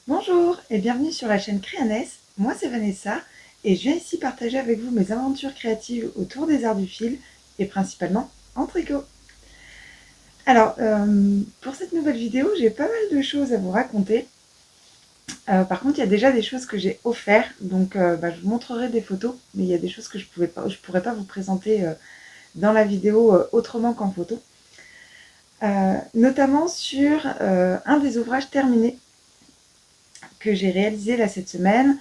Bonjour et bienvenue sur la chaîne Créaness. Moi c'est Vanessa et je viens ici partager avec vous mes aventures créatives autour des arts du fil et principalement en tricot. Alors pour cette nouvelle vidéo j'ai pas mal de choses à vous raconter. Par contre il y a déjà des choses que j'ai offertes donc je vous montrerai des photos mais il y a des choses que je pourrais pas vous présenter dans la vidéo autrement qu'en photo. Notamment sur un des ouvrages terminés que j'ai réalisé là cette semaine.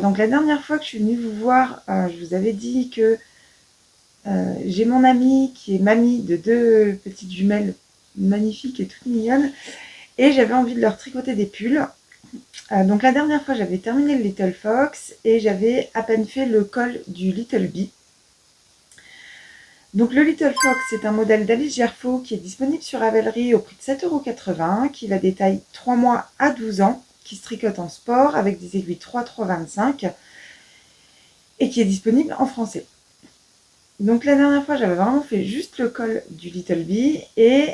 Donc la dernière fois que je suis venue vous voir, je vous avais dit que j'ai mon amie qui est mamie de deux petites jumelles magnifiques et toutes mignonnes et j'avais envie de leur tricoter des pulls. Donc la dernière fois j'avais terminé le Little Fox et j'avais à peine fait le col du Little Bee. Donc le Little Fox c'est un modèle d'Alice Gerfaux qui est disponible sur Ravelry au prix de 7,80 €, qui va des tailles 3 mois à 12 ans, qui se tricote en sport avec des aiguilles 3,325 et qui est disponible en français. Donc la dernière fois j'avais vraiment fait juste le col du Little Bee et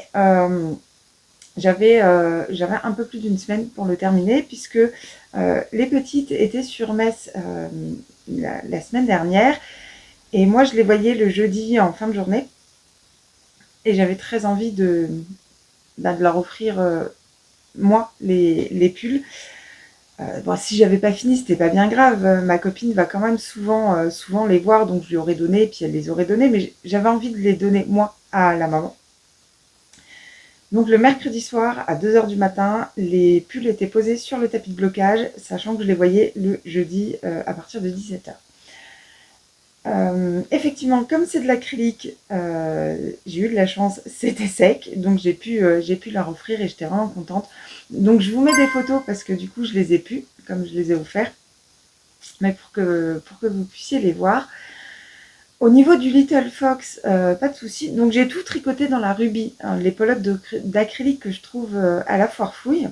j'avais un peu plus d'une semaine pour le terminer puisque les petites étaient sur Metz la semaine dernière et moi je les voyais le jeudi en fin de journée et j'avais très envie de leur offrir moi les pulls. Bon, si j'avais pas fini, c'était pas bien grave. Ma copine va quand même souvent les voir, donc je lui aurais donné, puis elle les aurait donnés, mais j'avais envie de les donner moi à la maman. Donc le mercredi soir à 2 h du matin, les pulls étaient posés sur le tapis de blocage, sachant que je les voyais le jeudi à partir de 17 h. Effectivement, comme c'est de l'acrylique, j'ai eu de la chance, c'était sec, donc j'ai pu leur offrir et j'étais vraiment contente. Donc je vous mets des photos parce que du coup je les ai pu, comme je les ai offerts, mais pour que vous puissiez les voir. Au niveau du Little Fox, pas de souci. Donc j'ai tout tricoté dans la Ruby, hein, les pelotes d'acrylique que je trouve à la foire fouille.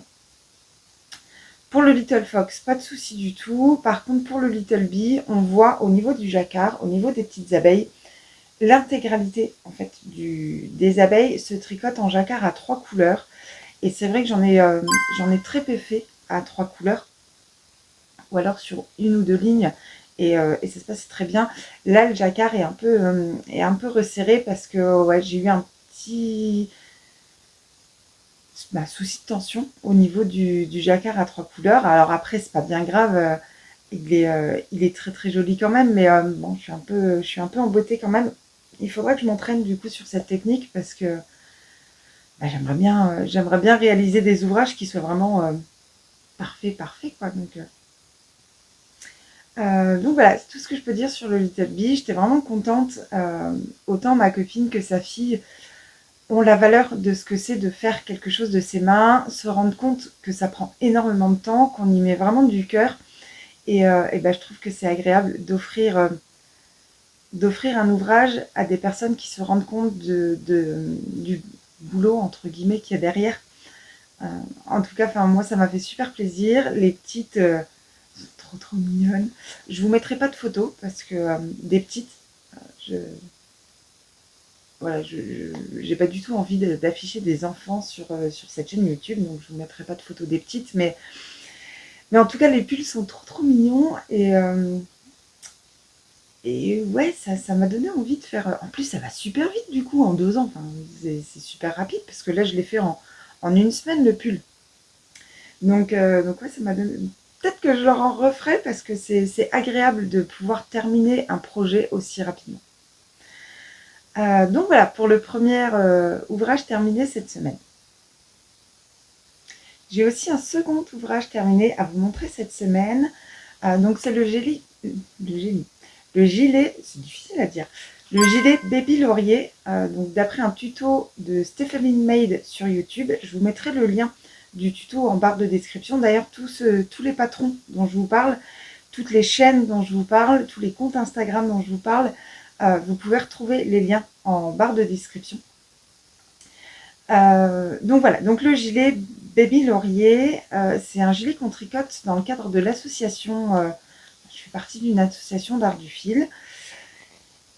Pour le Little Fox, pas de souci du tout. Par contre, pour le Little Bee, on voit au niveau du jacquard, au niveau des petites abeilles, l'intégralité en fait des abeilles se tricote en jacquard à 3 couleurs. Et c'est vrai que j'en ai très peu fait à 3 couleurs, ou alors sur une ou deux lignes. Et ça se passe très bien. Là, le jacquard est un peu resserré parce que ouais, j'ai eu un petit souci de tension au niveau du jacquard à 3 couleurs. Alors après, c'est pas bien grave. Il est très très joli quand même, mais bon, je suis un peu embêtée quand même. Il faudrait que je m'entraîne du coup sur cette technique parce que j'aimerais bien réaliser des ouvrages qui soient vraiment parfaits quoi. Donc voilà, c'est tout ce que je peux dire sur le Little Bee. J'étais vraiment contente. Autant ma copine que sa fille ont la valeur de ce que c'est de faire quelque chose de ses mains, se rendre compte que ça prend énormément de temps, qu'on y met vraiment du cœur. Et je trouve que c'est agréable d'offrir un ouvrage à des personnes qui se rendent compte du boulot, entre guillemets, qu'il y a derrière. En tout cas, moi, ça m'a fait super plaisir. Les petites sont trop trop mignonnes. Je vous mettrai pas de photos parce que des petites, je voilà, je j'ai pas du tout envie d'afficher des enfants sur cette chaîne YouTube, donc je vous mettrai pas de photos des petites, mais en tout cas les pulls sont trop trop mignons et ouais, ça m'a donné envie de faire. En plus, ça va super vite du coup en 2 ans. Enfin, c'est super rapide parce que là, je l'ai fait en une semaine le pull. Donc ouais, ça m'a donné. Peut-être que je leur en referai parce que c'est agréable de pouvoir terminer un projet aussi rapidement. Donc voilà pour le premier ouvrage terminé cette semaine. J'ai aussi un second ouvrage terminé à vous montrer cette semaine. Donc c'est le gilet, c'est difficile à dire. Le gilet Baby Laurier, donc d'après un tuto de Stephanie Maid sur YouTube. Je vous mettrai le lien du tuto en barre de description. D'ailleurs, tous les patrons dont je vous parle, toutes les chaînes dont je vous parle, tous les comptes Instagram dont je vous parle, vous pouvez retrouver les liens en barre de description. Donc voilà, donc le gilet Baby Laurier, c'est un gilet qu'on tricote dans le cadre de l'association. Je fais partie d'une association d'art du fil.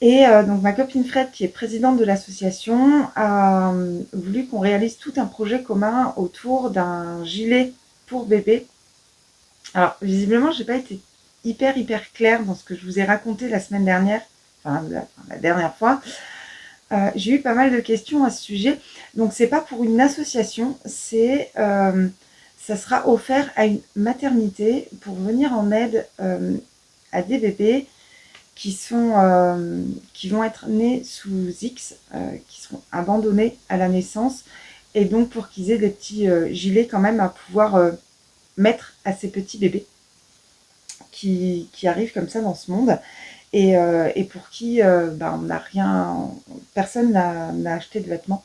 Et donc ma copine Fred, qui est présidente de l'association, a voulu qu'on réalise tout un projet commun autour d'un gilet pour bébé Alors, visiblement, j'ai pas été hyper claire dans ce que je vous ai raconté la semaine dernière, enfin la dernière fois. J'ai eu pas mal de questions à ce sujet. Donc, c'est pas pour une association, ça sera offert à une maternité pour venir en aide à des bébés qui vont être nés sous X, qui seront abandonnés à la naissance, et donc pour qu'ils aient des petits gilets quand même à pouvoir mettre à ces petits bébés qui arrivent comme ça dans ce monde et pour qui on n'a rien, personne n'a acheté de vêtements.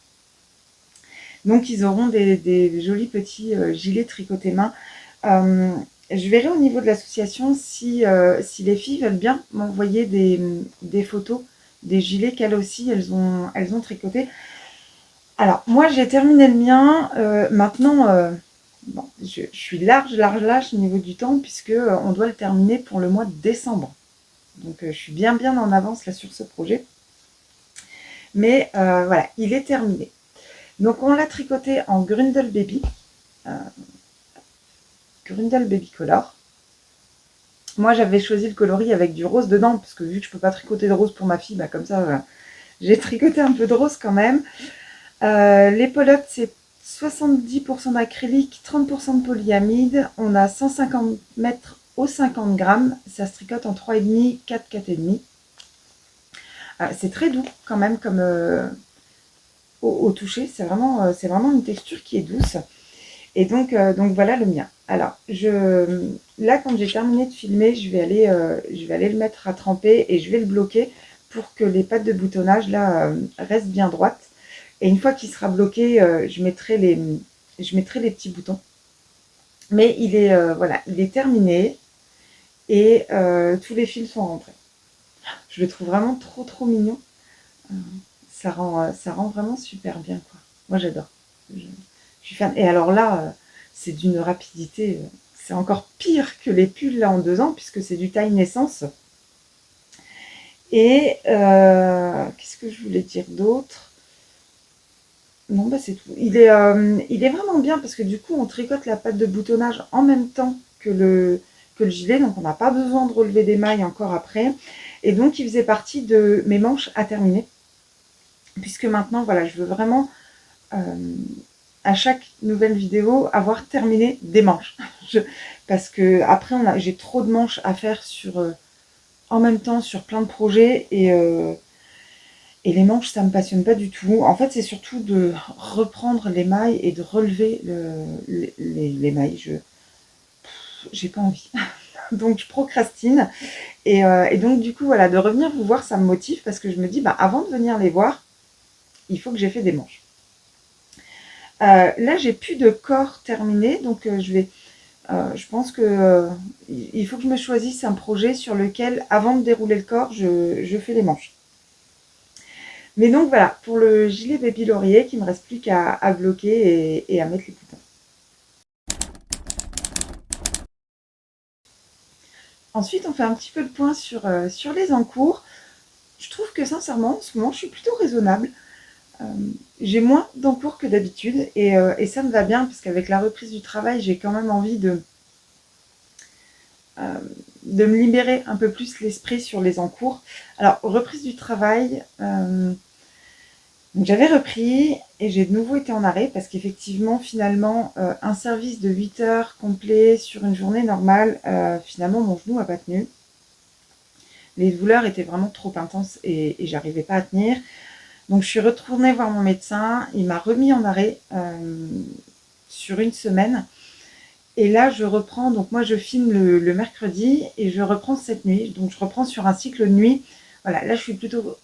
Donc ils auront des jolis petits gilets tricotés main. Je verrai au niveau de l'association si les filles veulent bien m'envoyer des photos des gilets qu'elles aussi elles ont tricotés. Alors moi j'ai terminé le mien. Maintenant, bon, je suis large au niveau du temps puisque on doit le terminer pour le mois de décembre. Donc je suis bien en avance là sur ce projet. Mais voilà, il est terminé. Donc on l'a tricoté en Grundle Baby. Grundle Baby Color. Moi j'avais choisi le coloris avec du rose dedans, parce que vu que je peux pas tricoter de rose pour ma fille, comme ça j'ai tricoté un peu de rose quand même. Les pelotes c'est 70% d'acrylique, 30% de polyamide. On a 150 mètres au 50 grammes. Ça se tricote en 3,5, 4, 4,5. C'est très doux quand même comme au toucher. C'est vraiment une texture qui est douce. Et donc voilà le mien. Alors, là, quand j'ai terminé de filmer, je vais aller le mettre à tremper et je vais le bloquer pour que les pattes de boutonnage là restent bien droites. Et une fois qu'il sera bloqué, je mettrai les petits boutons. Mais il est terminé et tous les fils sont rentrés. Je le trouve vraiment trop mignon. Ça rend vraiment super bien, quoi. Moi, j'adore. Je suis fan. Et alors là, c'est d'une rapidité. C'est encore pire que les pulls là en 2 ans, puisque c'est du taille naissance. Et qu'est-ce que je voulais dire d'autre? Non, c'est tout. Il est vraiment bien parce que du coup, on tricote la patte de boutonnage en même temps que le gilet, donc on n'a pas besoin de relever des mailles encore après. Et donc, il faisait partie de mes manches à terminer, puisque maintenant, voilà, je veux vraiment à chaque nouvelle vidéo avoir terminé des manches. Parce que après j'ai trop de manches à faire en même temps sur plein de projets et les manches ça me passionne pas du tout. En fait c'est surtout de reprendre les mailles et de relever les mailles. J'ai pas envie. Donc je procrastine et donc du coup voilà, de revenir vous voir ça me motive parce que je me dis avant de venir les voir il faut que j'ai fait des manches. Là j'ai plus de corps terminé donc je pense que il faut que je me choisisse un projet sur lequel, avant de dérouler le corps, je fais les manches. Mais donc voilà, pour le gilet Baby Laurier, qu'il ne me reste plus qu'à bloquer et à mettre les boutons. Ensuite, on fait un petit peu le point sur les encours. Je trouve que sincèrement, en ce moment, je suis plutôt raisonnable. J'ai moins d'encours que d'habitude et ça me va bien parce qu'avec la reprise du travail, j'ai quand même envie de me libérer un peu plus l'esprit sur les encours. Alors, reprise du travail, donc j'avais repris et j'ai de nouveau été en arrêt parce qu'effectivement, finalement, un service de 8 heures complet sur une journée normale, finalement, mon genou n'a pas tenu. Les douleurs étaient vraiment trop intenses et j'arrivais pas à tenir. Donc, je suis retournée voir mon médecin. Il m'a remis en arrêt sur une semaine. Et là, je reprends. Donc, moi, je filme le mercredi et je reprends cette nuit. Donc, je reprends sur un cycle de nuit. Voilà, là, je suis plutôt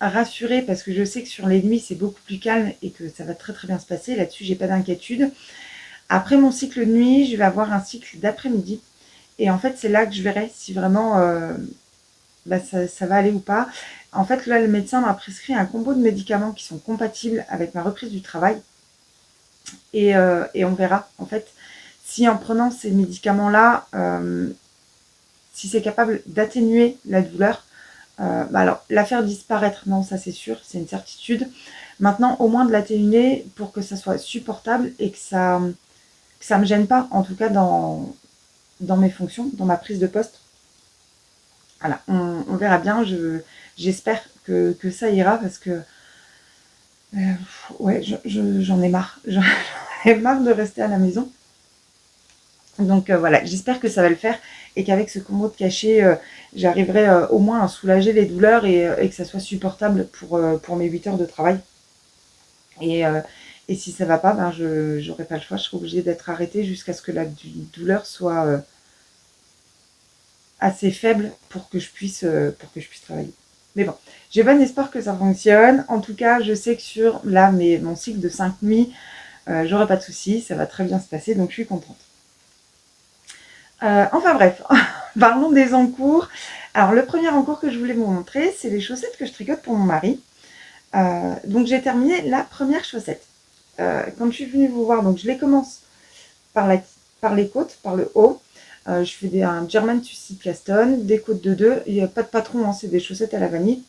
rassurée parce que je sais que sur les nuits, c'est beaucoup plus calme et que ça va très bien se passer. Là-dessus, j'ai pas d'inquiétude. Après mon cycle de nuit, je vais avoir un cycle d'après-midi. Et en fait, c'est là que je verrai si vraiment ça va aller ou pas. En fait, là, le médecin m'a prescrit un combo de médicaments qui sont compatibles avec ma reprise du travail. Et on verra, en fait, si en prenant ces médicaments-là, si c'est capable d'atténuer la douleur. Alors, la faire disparaître, non, ça c'est sûr, c'est une certitude. Maintenant, au moins de l'atténuer pour que ça soit supportable et que ça me gêne pas, en tout cas dans dans mes fonctions, dans ma prise de poste. Voilà, on verra bien. J'espère que ça ira parce que ouais, j'en ai marre. J'en ai marre de rester à la maison. Donc voilà, j'espère que ça va le faire et qu'avec ce combo de cachet, j'arriverai au moins à soulager les douleurs et que ça soit supportable pour mes 8 heures de travail. Et si ça va pas, ben je n'aurai pas le choix, je serai obligée d'être arrêtée jusqu'à ce que la douleur soit assez faible pour que je puisse travailler. Mais bon, j'ai bon espoir que ça fonctionne. En tout cas, je sais que sur là, mon cycle de 5 nuits, j'aurai pas de soucis, ça va très bien se passer, donc je suis contente. Enfin bref, parlons des encours. Alors le premier encours que je voulais vous montrer, c'est les chaussettes que je tricote pour mon mari. Donc j'ai terminé la première chaussette. Quand je suis venue vous voir, donc je les commence par les côtes, par le haut. Je fais un German Tussie Caston, des côtes de 2. Il n'y a pas de patron, hein, c'est des chaussettes à la vanille.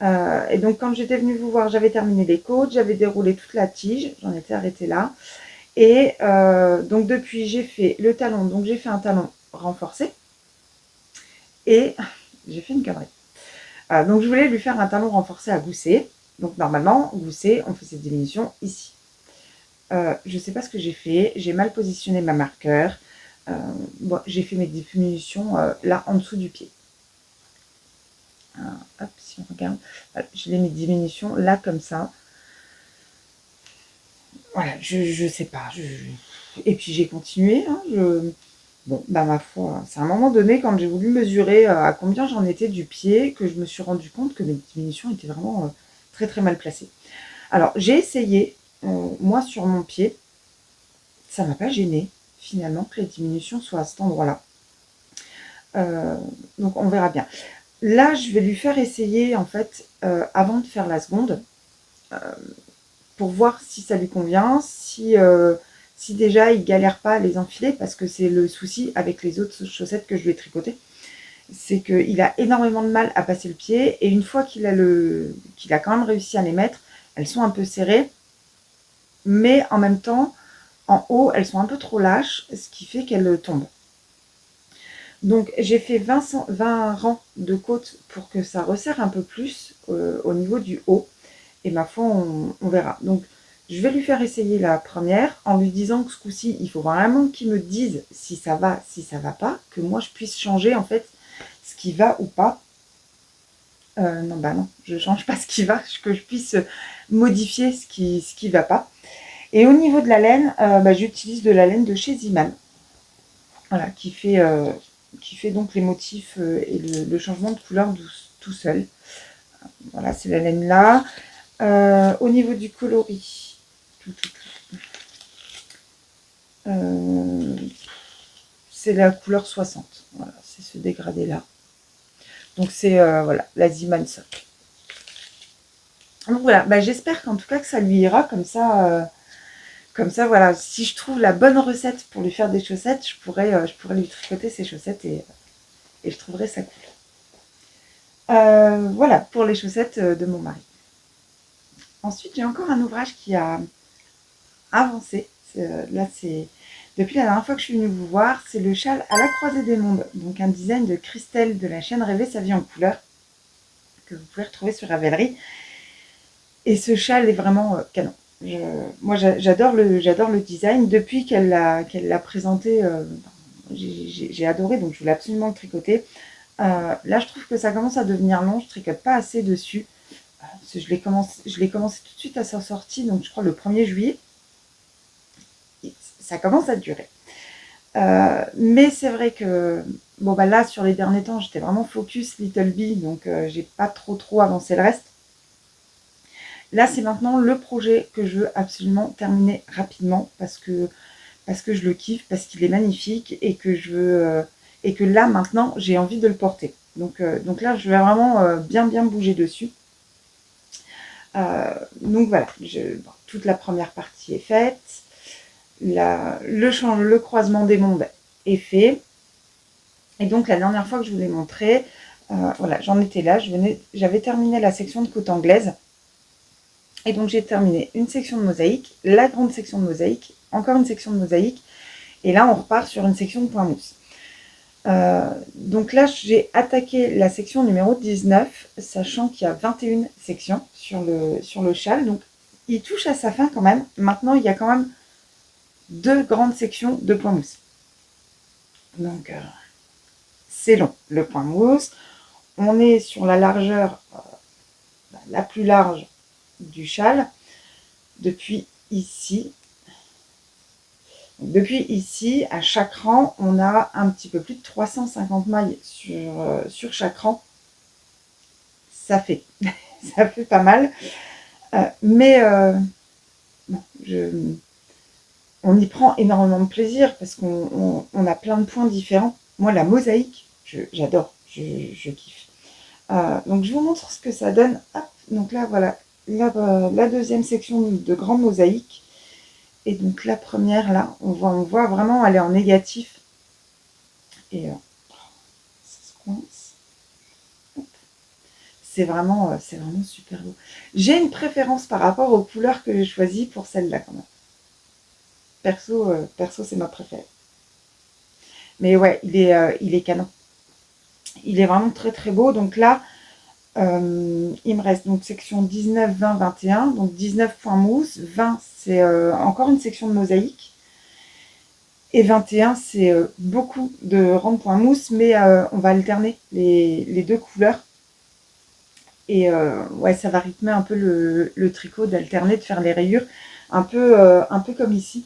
Et donc quand j'étais venue vous voir, j'avais terminé les côtes, j'avais déroulé toute la tige, j'en étais arrêtée là. Et donc depuis, j'ai fait le talon, donc j'ai fait un talon renforcé. Et j'ai fait une connerie. Donc je voulais lui faire un talon renforcé à gousset. Donc normalement, gousset, on fait cette diminution ici. Je ne sais pas ce que j'ai fait, j'ai mal positionné ma marqueur. Bon, j'ai fait mes diminutions là en dessous du pied. Hop, si on regarde, voilà, j'ai mes diminutions là comme ça. Voilà, je sais pas. Et puis j'ai continué. Hein, bon, bah ma foi, c'est à un moment donné, quand j'ai voulu mesurer à combien j'en étais du pied, que je me suis rendu compte que mes diminutions étaient vraiment très très mal placées. Alors j'ai essayé, moi sur mon pied, ça m'a pas gêné finalement que les diminutions soient à cet endroit-là. Donc on verra bien. Là, je vais lui faire essayer en fait avant de faire la seconde pour voir si ça lui convient, si déjà il galère pas à les enfiler, parce que c'est le souci avec les autres chaussettes que je lui ai tricotées. C'est qu'il a énormément de mal à passer le pied, et une fois qu'il a quand même réussi à les mettre, elles sont un peu serrées, mais en même temps, en haut, elles sont un peu trop lâches, ce qui fait qu'elles tombent. Donc j'ai fait 20 rangs de côtes pour que ça resserre un peu plus au niveau du haut. Et ma foi, on verra. Donc je vais lui faire essayer la première en lui disant que ce coup-ci, il faut vraiment qu'il me dise si ça va, si ça va pas, que moi je puisse changer en fait ce qui va ou pas. Non, bah non, je change pas ce qui va, que je puisse modifier ce qui va pas. Et au niveau de la laine, j'utilise de la laine de chez Ziman. Voilà, qui fait donc les motifs et le changement de couleur tout seul. Voilà, c'est la laine là. Au niveau du coloris, c'est la couleur 60. Voilà, c'est ce dégradé là. Donc c'est voilà, la Ziman Sock. Donc voilà, j'espère qu'en tout cas que ça lui ira comme ça. Comme ça, voilà, si je trouve la bonne recette pour lui faire des chaussettes, je pourrais lui tricoter ses chaussettes et je trouverai ça cool. Voilà pour les chaussettes de mon mari. Ensuite, j'ai encore un ouvrage qui a avancé. Là, c'est depuis la dernière fois que je suis venue vous voir, c'est le châle à la croisée des mondes. Donc un design de Christelle de la chaîne Rêver sa vie en couleur que vous pouvez retrouver sur Ravelry. Et ce châle est vraiment canon. Moi, j'adore le design. Depuis qu'elle l'a présenté, j'ai adoré, donc je voulais absolument le tricoter. Là, je trouve que ça commence à devenir long. Je tricote pas assez dessus. Je l'ai commencé tout de suite à sa sortie, donc je crois le 1er juillet. Et ça commence à durer. Mais c'est vrai que bon là, sur les derniers temps, j'étais vraiment focus Little Bee, donc j'ai pas trop avancé le reste. Là, c'est maintenant le projet que je veux absolument terminer rapidement parce que je le kiffe, parce qu'il est magnifique et que je veux et que là maintenant j'ai envie de le porter. Donc là, je vais vraiment bien bouger dessus. Donc voilà, toute la première partie est faite. Le croisement des mondes est fait. Et donc la dernière fois que je vous l'ai montré, voilà, j'en étais là. J'avais terminé la section de côte anglaise. Et donc j'ai terminé une section de mosaïque, la grande section de mosaïque, encore une section de mosaïque. Et là, on repart sur une section de point mousse. Donc là, j'ai attaqué la section numéro 19, sachant qu'il y a 21 sections sur le châle. Donc, il touche à sa fin quand même. Maintenant, il y a quand même 2 grandes sections de point mousse. Donc, c'est long, le point mousse. On est sur la largeur la plus large du châle. Depuis ici, à chaque rang, on a un petit peu plus de 350 mailles sur chaque rang. Ça fait, ça fait pas mal. Mais on y prend énormément de plaisir parce qu'on a plein de points différents. Moi, la mosaïque, j'adore, je kiffe. Donc, je vous montre ce que ça donne. Hop, donc là, voilà, la deuxième section de grande mosaïque. Et donc, la première, là, on voit vraiment, elle est en négatif. Et ça se coince. C'est vraiment super beau. J'ai une préférence par rapport aux couleurs que j'ai choisies pour celle-là, quand même. Perso, c'est ma préférée. Mais ouais, il est canon. Il est vraiment très très beau. Donc là, il me reste donc section 19, 20, 21. Donc 19 points mousse. 20, c'est encore une section de mosaïque. Et 21, c'est beaucoup de rangs de points mousse, mais on va alterner les deux couleurs. Et ouais, ça va rythmer un peu le tricot, d'alterner, de faire les rayures, un peu comme ici.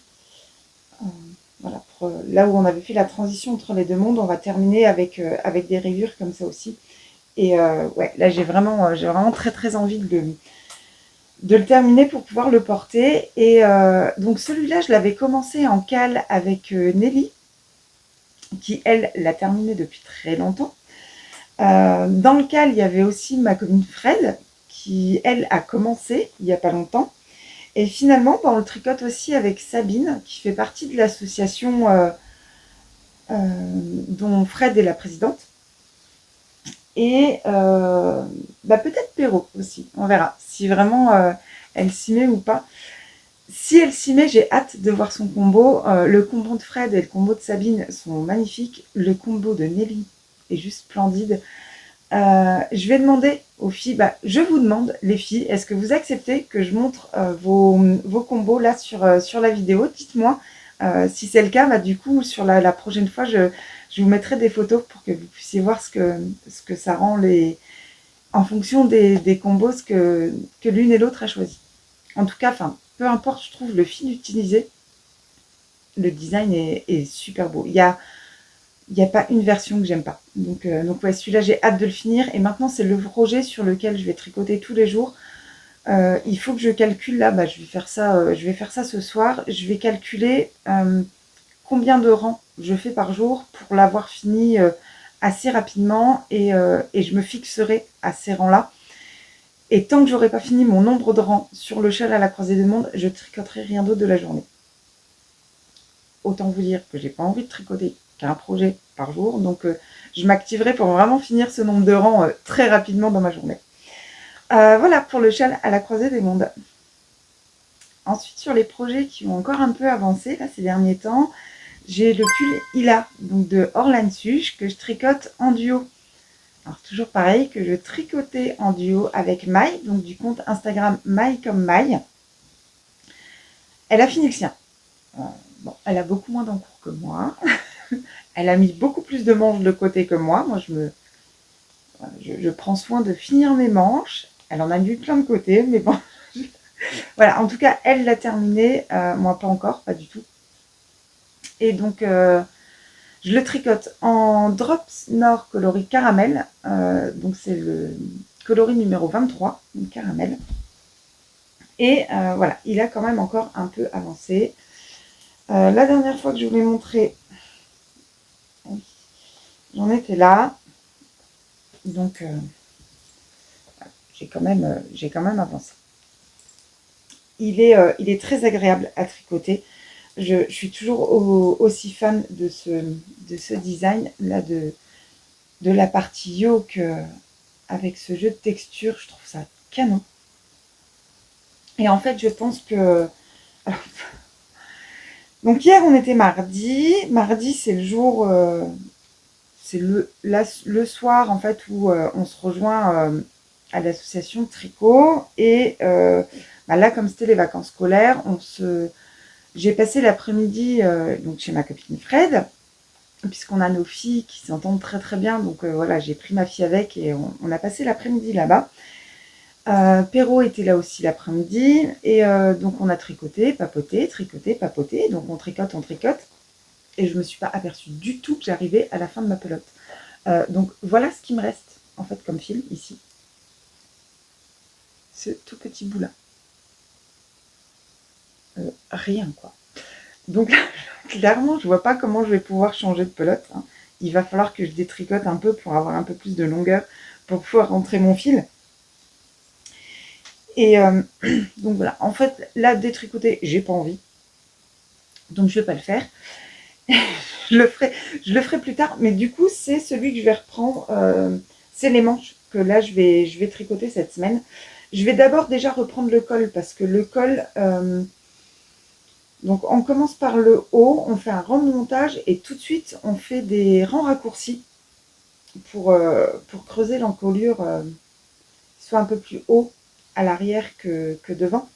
Voilà, là où on avait fait la transition entre les deux mondes, on va terminer avec des rayures comme ça aussi. Et ouais, là j'ai vraiment très très envie de le terminer pour pouvoir le porter. Et donc celui-là, je l'avais commencé en cale avec Nelly, qui elle l'a terminé depuis très longtemps. Dans le cale, il y avait aussi ma copine Fred, qui elle a commencé il n'y a pas longtemps. Et finalement, on le tricote aussi avec Sabine, qui fait partie de l'association dont Fred est la présidente. Et peut-être Perrault aussi, on verra si vraiment elle s'y met ou pas. Si elle s'y met, j'ai hâte de voir son combo. Le combo de Fred et le combo de Sabine sont magnifiques. Le combo de Nelly est juste splendide. Je vais demander aux filles, je vous demande, les filles, est-ce que vous acceptez que je montre vos combos là sur la vidéo? Dites-moi si c'est le cas. Du coup, sur la prochaine fois, je vous mettrai des photos pour que vous puissiez voir ce que ça rend en fonction des combos que l'une et l'autre a choisi. En tout cas, peu importe, je trouve le fil utilisé, le design est super beau. Il y a pas une version que j'aime pas. Donc ouais, celui-là, j'ai hâte de le finir. Et maintenant, c'est le projet sur lequel je vais tricoter tous les jours. Il faut que je calcule, là, je vais faire ça ce soir. Je vais calculer combien de rangs je fais par jour pour l'avoir fini assez rapidement. Et je me fixerai à ces rangs-là. Et tant que j'aurai pas fini mon nombre de rangs sur le châle à la croisée des mondes, je tricoterai rien d'autre de la journée. Autant vous dire que j'ai pas envie de tricoter qu'un projet par jour. Donc, je m'activerai pour vraiment finir ce nombre de rangs très rapidement dans ma journée. Voilà pour le châle à la croisée des mondes. Ensuite, sur les projets qui ont encore un peu avancé là, ces derniers temps, j'ai le pull Ila, donc de Orlan Suge, que je tricote en duo. Alors, toujours pareil, que je tricotais en duo avec Maï, donc du compte Instagram Maï comme Maï. Elle a fini le sien. Bon, elle a beaucoup moins d'encours que moi. Elle a mis beaucoup plus de manches de côté que moi. Moi, je prends soin de finir mes manches. Elle en a mis plein de côté, mais bon. Voilà, en tout cas, elle l'a terminé. Moi, pas encore, pas du tout. Et donc, je le tricote en Drops Nord coloris caramel. Donc, c'est le coloris numéro 23, donc caramel. Et voilà, il a quand même encore un peu avancé. La dernière fois que je vous l'ai montré, j'en étais là. Donc, j'ai quand même avancé. Il est très agréable à tricoter. Je suis toujours aussi fan de ce design là, de la partie yoke avec ce jeu de texture. Je trouve ça canon. Et en fait, je pense que... Alors, Donc hier, on était mardi. Mardi, c'est le jour, c'est le soir en fait où on se rejoint à l'association Tricot. Et bah là, comme c'était les vacances scolaires, j'ai passé l'après-midi donc chez ma copine Fred, puisqu'on a nos filles qui s'entendent très très bien. Donc voilà, j'ai pris ma fille avec et on a passé l'après-midi là-bas. Perrault était là aussi l'après-midi et donc on a tricoté, papoté, donc on tricote et je me suis pas aperçue du tout que j'arrivais à la fin de ma pelote. Donc voilà ce qui me reste en fait comme fil ici, ce tout petit bout là, rien quoi. Donc là, clairement je vois pas comment je vais pouvoir changer de pelote, hein. Il va falloir que je détricote un peu pour avoir un peu plus de longueur pour pouvoir rentrer mon fil. Et donc voilà, en fait là détricoter j'ai pas envie, donc je vais pas le faire. Je le ferai plus tard, mais du coup, c'est celui que je vais reprendre. C'est les manches que là, je vais tricoter cette semaine. Je vais d'abord déjà reprendre le col parce que le col, donc on commence par le haut, on fait un rang de montage et tout de suite, on fait des rangs raccourcis pour creuser l'encolure, soit un peu plus haut à l'arrière que devant.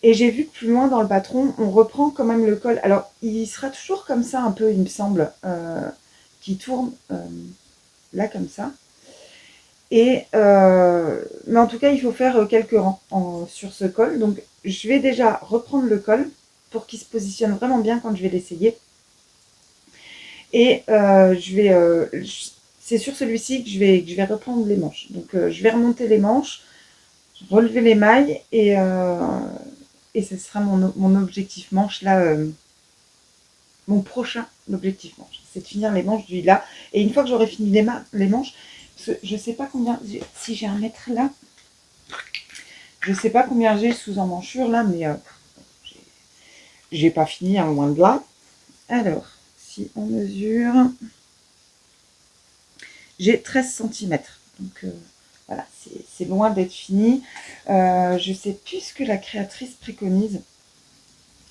Et j'ai vu que plus loin dans le patron, on reprend quand même le col. Alors, il sera toujours comme ça un peu, il me semble, qui tourne là comme ça. Et mais en tout cas, il faut faire quelques rangs sur ce col. Donc, je vais déjà reprendre le col pour qu'il se positionne vraiment bien quand je vais l'essayer. Et c'est sur celui-ci que je vais reprendre les manches. Donc, je vais remonter les manches, relever les mailles et ce sera mon objectif manche là. Mon prochain objectif manche, c'est de finir les manches du lilas. Et une fois que j'aurai fini les manches, parce que je sais pas combien, si j'ai un mètre là, je sais pas combien j'ai sous emmanchure là, mais j'ai pas fini, hein, loin de là. Alors, si on mesure, j'ai 13 cm. Donc voilà, c'est loin d'être fini. Je sais plus ce que la créatrice préconise.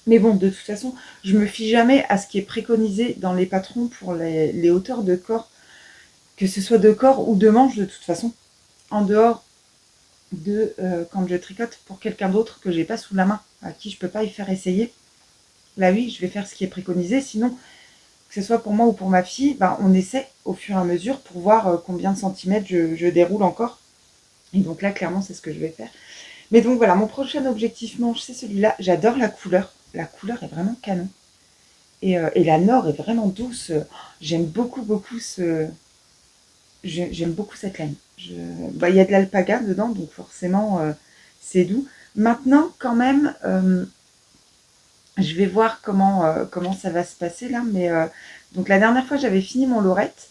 Mais bon, de toute façon, je me fie jamais à ce qui est préconisé dans les patrons pour les hauteurs de corps, que ce soit de corps ou de manche de toute façon, en dehors de quand je tricote pour quelqu'un d'autre que j'ai pas sous la main, à qui je peux pas y faire essayer. Là oui, je vais faire ce qui est préconisé, sinon, que ce soit pour moi ou pour ma fille, ben, on essaie au fur et à mesure pour voir combien de centimètres je déroule encore. Et donc là, clairement, c'est ce que je vais faire. Mais donc voilà, mon prochain objectif manche, c'est celui-là. J'adore la couleur. La couleur est vraiment canon. Et la Nord est vraiment douce. J'aime beaucoup, beaucoup j'aime beaucoup cette laine. Bah, y a de l'alpaga dedans, donc forcément, c'est doux. Maintenant, quand même, je vais voir comment ça va se passer là. Mais donc la dernière fois, j'avais fini mon lorette.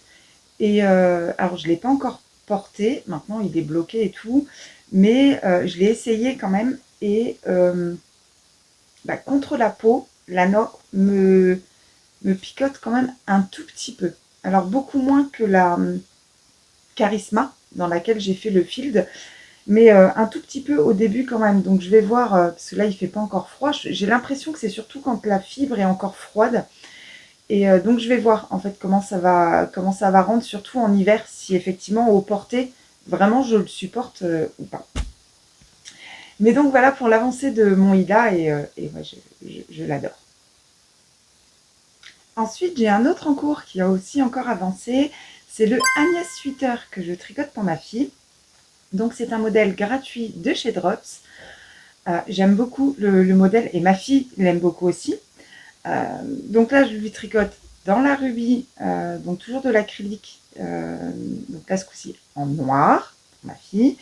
Et alors, je ne l'ai pas encore porté. Maintenant, il est bloqué et tout. Mais je l'ai essayé quand même. Et bah, contre la peau, la Nord me picote quand même un tout petit peu. Alors, beaucoup moins que la Charisma, dans laquelle j'ai fait le field, mais un tout petit peu au début quand même. Donc je vais voir, parce que là il fait pas encore froid. J'ai l'impression que c'est surtout quand la fibre est encore froide. Et donc je vais voir en fait comment ça va rendre, surtout en hiver, si effectivement au porté, vraiment je le supporte ou pas. Mais donc voilà pour l'avancée de mon Ida et ouais, je l'adore. Ensuite, j'ai un autre en cours qui a aussi encore avancé. C'est le Agnès Sweater que je tricote pour ma fille. Donc c'est un modèle gratuit de chez Drops. J'aime beaucoup le modèle et ma fille l'aime beaucoup aussi. Donc là, je lui tricote dans la rubis, donc toujours de l'acrylique. Donc là, ce coup-ci en noir pour ma fille.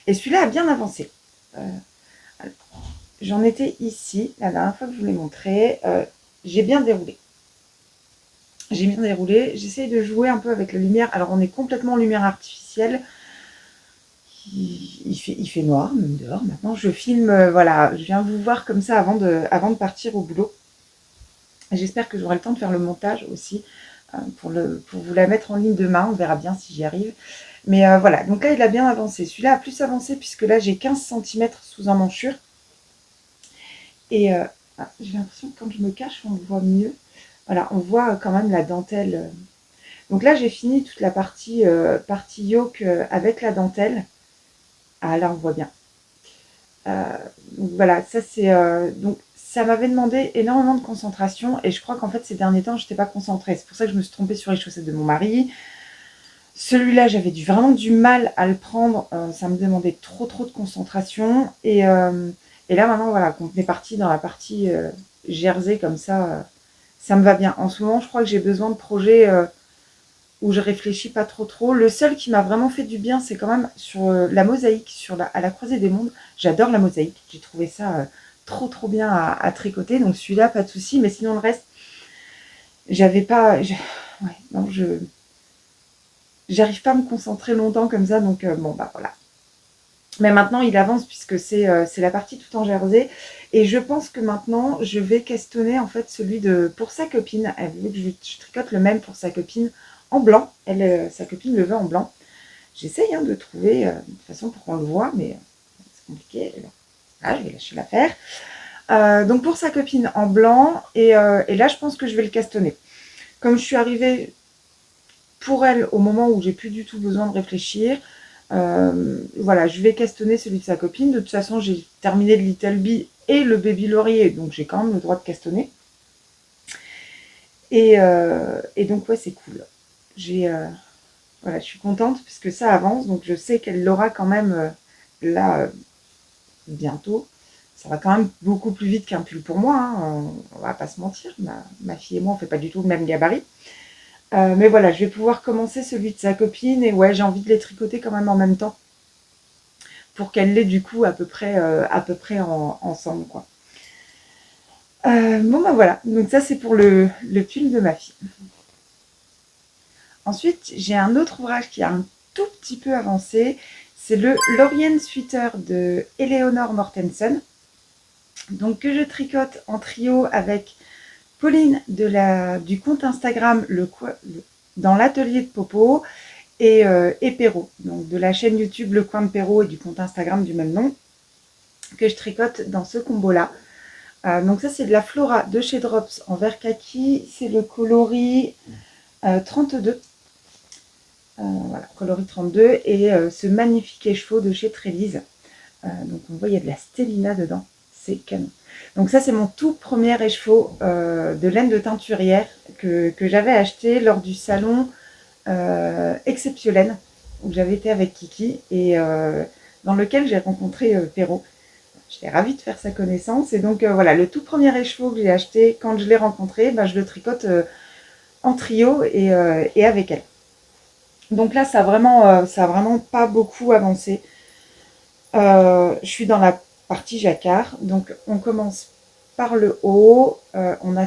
Et celui-là a bien avancé. J'en étais ici, la dernière fois que je vous l'ai montré. J'ai bien déroulé. J'essaye de jouer un peu avec la lumière. Alors, on est complètement en lumière artificielle. Il fait noir, même dehors. Maintenant, je filme, voilà, je viens vous voir comme ça avant de partir au boulot. J'espère que j'aurai le temps de faire le montage aussi pour vous la mettre en ligne demain. On verra bien si j'y arrive. Mais voilà, donc là, il a bien avancé. Celui-là a plus avancé puisque là, j'ai 15 cm sous emmanchure. Et Ah, j'ai l'impression que quand je me cache, on voit mieux. Voilà, on voit quand même la dentelle. Donc là, j'ai fini toute la partie yoke avec la dentelle. Ah, là, on voit bien. Euh, donc voilà, ça c'est donc ça m'avait demandé énormément de concentration et je crois qu'en fait ces derniers temps je n'étais pas concentrée. C'est pour ça que je me suis trompée sur les chaussettes de mon mari. Celui-là, j'avais vraiment du mal à le prendre. Ça me demandait trop de concentration et là maintenant voilà, qu'on est parti dans la partie jersey comme ça me va bien. En ce moment, je crois que j'ai besoin de projets où je réfléchis pas trop. Le seul qui m'a vraiment fait du bien, c'est quand même sur la mosaïque, à la croisée des mondes. J'adore la mosaïque. J'ai trouvé ça trop bien à tricoter. Donc celui-là, pas de souci. Mais sinon, le reste, j'avais pas. Ouais, non, j'arrive pas à me concentrer longtemps comme ça. Donc bon, bah voilà. Mais maintenant, il avance puisque c'est la partie tout en jersey. Et je pense que maintenant, je vais questionner en fait celui de pour sa copine. Elle veut que je tricote le même pour sa copine en blanc. Sa copine le veut en blanc. J'essaye de trouver de toute façon pour qu'on le voit, mais c'est compliqué. Là, je vais lâcher l'affaire. Donc pour sa copine en blanc, et là, je pense que je vais le castonner. Comme je suis arrivée pour elle au moment où j'ai plus du tout besoin de réfléchir, voilà, je vais castonner celui de sa copine. De toute façon, j'ai terminé le Little Bee et le Baby Laurier, donc j'ai quand même le droit de castonner. Et donc, ouais, c'est cool. Voilà, je suis contente puisque ça avance, donc je sais qu'elle l'aura quand même là bientôt. Ça va quand même beaucoup plus vite qu'un pull pour moi, hein, on va pas se mentir. Ma fille et moi, on fait pas du tout le même gabarit. Mais voilà, je vais pouvoir commencer celui de sa copine et ouais, j'ai envie de les tricoter quand même en même temps pour qu'elle l'ait du coup à peu près ensemble, quoi. Bon, bah voilà, donc ça c'est pour le pull de ma fille. Ensuite, j'ai un autre ouvrage qui a un tout petit peu avancé. C'est le Lorien Sweater de Eleonore Mortensen. Donc, que je tricote en trio avec Pauline du compte Instagram dans l'atelier de Popo et Perrault, donc de la chaîne YouTube Le Coin de Perrault et du compte Instagram du même nom, que je tricote dans ce combo-là. Donc ça, c'est de la Flora de chez Drops en vert kaki. C'est le coloris 32. Voilà, coloris 32 et ce magnifique écheveau de chez Trélise. Donc on voit il y a de la stélina dedans, c'est canon. Donc ça c'est mon tout premier écheveau de laine de teinturière que j'avais acheté lors du salon Exceptiolaine où j'avais été avec Kiki et dans lequel j'ai rencontré Perrault. J'étais ravie de faire sa connaissance et donc voilà, le tout premier écheveau que j'ai acheté quand je l'ai rencontré, je le tricote en trio et avec elle. Donc là, ça a vraiment pas beaucoup avancé. Je suis dans la partie jacquard. Donc on commence par le haut. On a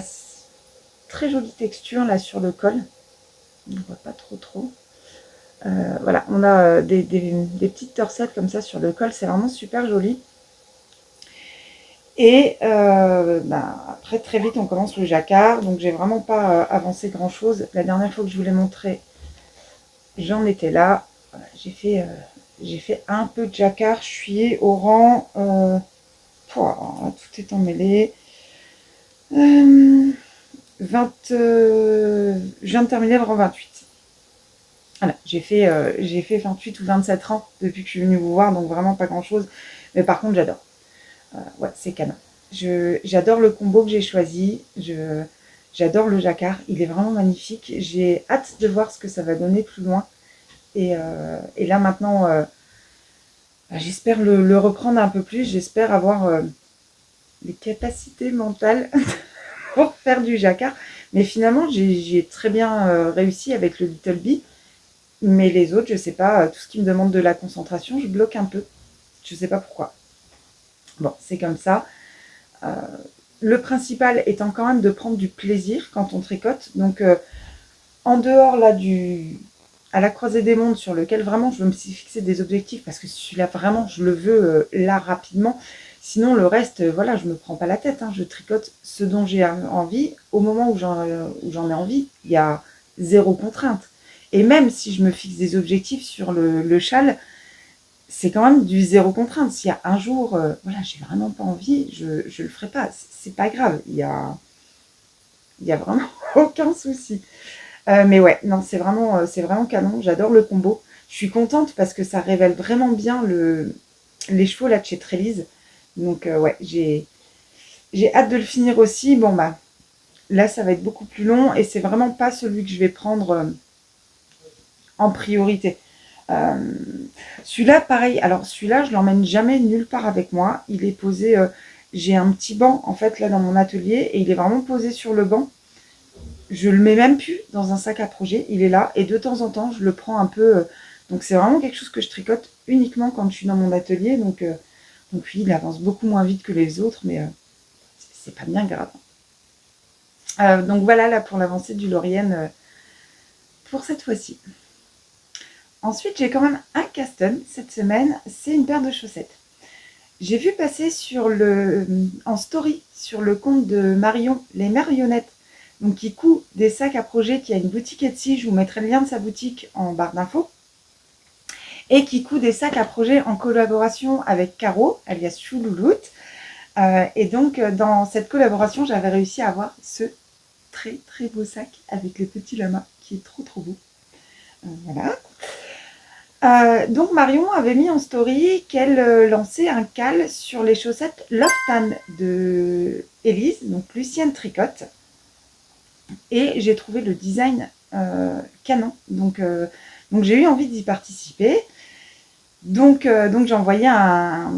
très jolie texture là sur le col. On ne voit pas trop. Voilà, on a des petites torsettes comme ça sur le col. C'est vraiment super joli. Et après, très vite, on commence le jacquard. Donc j'ai vraiment pas avancé grand chose. La dernière fois que je vous l'ai montré, j'en étais là. Voilà, j'ai fait un peu de jacquard. Je suis au rang. Tout est emmêlé. 20, je viens de terminer le rang 28. Voilà, j'ai fait 28 ou 27 rangs depuis que je suis venue vous voir, donc vraiment pas grand chose. Mais par contre, j'adore. Ouais, c'est canon. J'adore le combo que j'ai choisi. J'adore le jacquard. Il est vraiment magnifique. J'ai hâte de voir ce que ça va donner plus loin. Et là maintenant, j'espère le reprendre un peu plus. J'espère avoir les capacités mentales pour faire du jacquard. Mais finalement, j'ai très bien réussi avec le Little Bee. Mais les autres, je sais pas, tout ce qui me demande de la concentration, je bloque un peu. Je sais pas pourquoi. Bon, c'est comme ça. Le principal étant quand même de prendre du plaisir quand on tricote. Donc, en dehors là à la croisée des mondes sur lequel vraiment je me suis fixé des objectifs parce que celui-là vraiment je le veux là rapidement. Sinon le reste, voilà, je me prends pas la tête. Je tricote ce dont j'ai envie au moment où j'en ai envie. Il y a zéro contrainte. Et même si je me fixe des objectifs sur le châle, c'est quand même du zéro contrainte. S'il y a un jour, voilà, j'ai vraiment pas envie, je le ferai pas. C'est pas grave. Il y a vraiment aucun souci. Mais ouais, non, c'est vraiment canon. J'adore le combo. Je suis contente parce que ça révèle vraiment bien les chevaux là de chez Trélise. Donc ouais, j'ai hâte de le finir aussi. Bon bah là, ça va être beaucoup plus long et c'est vraiment pas celui que je vais prendre en priorité. Euh, Celui-là, pareil. Alors celui-là, je l'emmène jamais nulle part avec moi. Il est posé. J'ai un petit banc en fait là dans mon atelier et il est vraiment posé sur le banc. Je le mets même plus dans un sac à projet. Il est là et de temps en temps, je le prends un peu. Donc c'est vraiment quelque chose que je tricote uniquement quand je suis dans mon atelier. Donc oui, il avance beaucoup moins vite que les autres, mais c'est pas bien grave. Donc voilà là pour l'avancée du Laurienne pour cette fois-ci. Ensuite, j'ai quand même un custom cette semaine, c'est une paire de chaussettes. J'ai vu passer en story sur le compte de Marion, les marionnettes, donc qui coud des sacs à projet, qui a une boutique Etsy, je vous mettrai le lien de sa boutique en barre d'infos, et qui coud des sacs à projet en collaboration avec Caro, alias Choulouloute. Et donc, dans cette collaboration, j'avais réussi à avoir ce très très beau sac avec les petits lamas, qui est trop trop beau. Voilà. Donc Marion avait mis en story qu'elle lançait un cal sur les chaussettes Loftan de Elise, donc Lucienne Tricotte. Et j'ai trouvé le design canon. Donc j'ai eu envie d'y participer. Donc j'ai envoyé un...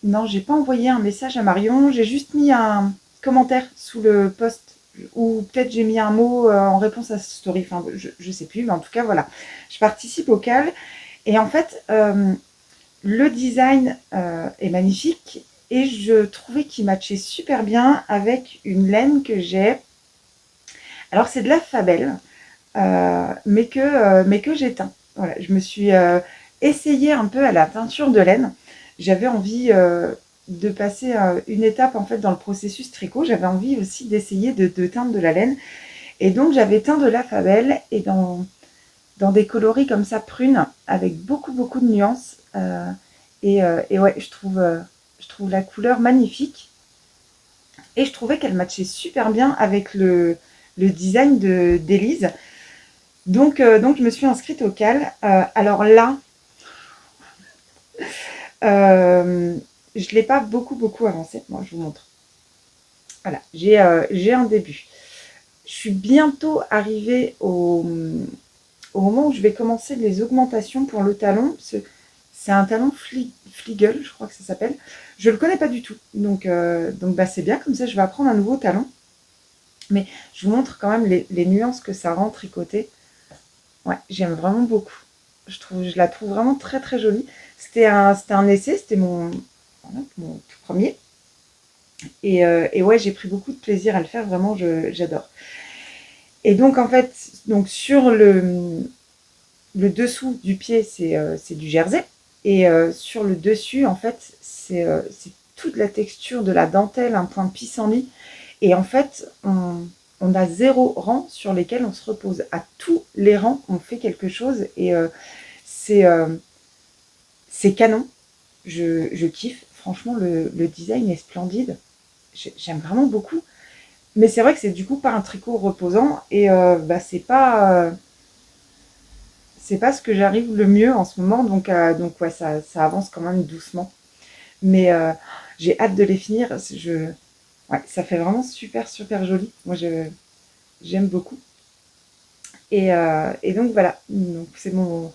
Non, j'ai pas envoyé un message à Marion, j'ai juste mis un commentaire sous le post ou peut-être j'ai mis un mot en réponse à cette story, enfin je sais plus, mais en tout cas voilà, je participe au cal et en fait le design est magnifique et je trouvais qu'il matchait super bien avec une laine que j'ai. Alors c'est de la Fabelle, mais que j'ai teint. Voilà, je me suis essayée un peu à la teinture de laine. J'avais envie de passer une étape en fait dans le processus tricot. J'avais envie aussi d'essayer de teindre de la laine. Et donc j'avais teint de la Fabelle et dans des coloris comme ça prunes avec beaucoup beaucoup de nuances. Et ouais, je trouve la couleur magnifique. Et je trouvais qu'elle matchait super bien avec le design d'Élise. Donc je me suis inscrite au cal. Alors là, je ne l'ai pas beaucoup avancé. Moi, je vous montre. Voilà, j'ai un début. Je suis bientôt arrivée au moment où je vais commencer les augmentations pour le talon. C'est un talon Fliegel, je crois que ça s'appelle. Je ne le connais pas du tout. Donc bah, c'est bien, comme ça je vais apprendre un nouveau talon. Mais je vous montre quand même les nuances que ça rend tricoté. Ouais, j'aime vraiment beaucoup. Je la trouve vraiment très très jolie. C'était un essai, c'était voilà, mon tout premier. Et ouais, j'ai pris beaucoup de plaisir à le faire, vraiment, j'adore. Et donc en fait, donc sur le dessous du pied, c'est du jersey. Et sur le dessus, en fait, c'est toute la texture de la dentelle, un point de pissenlit. Et en fait, on a 0 rang sur lesquels on se repose. À tous les rangs, on fait quelque chose. Et c'est canon. Je kiffe. Franchement, le design est splendide. J'aime vraiment beaucoup. Mais c'est vrai que c'est du coup pas un tricot reposant. Et bah, c'est pas ce que j'arrive le mieux en ce moment. Donc ouais, ça avance quand même doucement. Mais j'ai hâte de les finir. Ouais, ça fait vraiment super super joli. Moi, j'aime beaucoup. Et donc voilà, donc c'est mon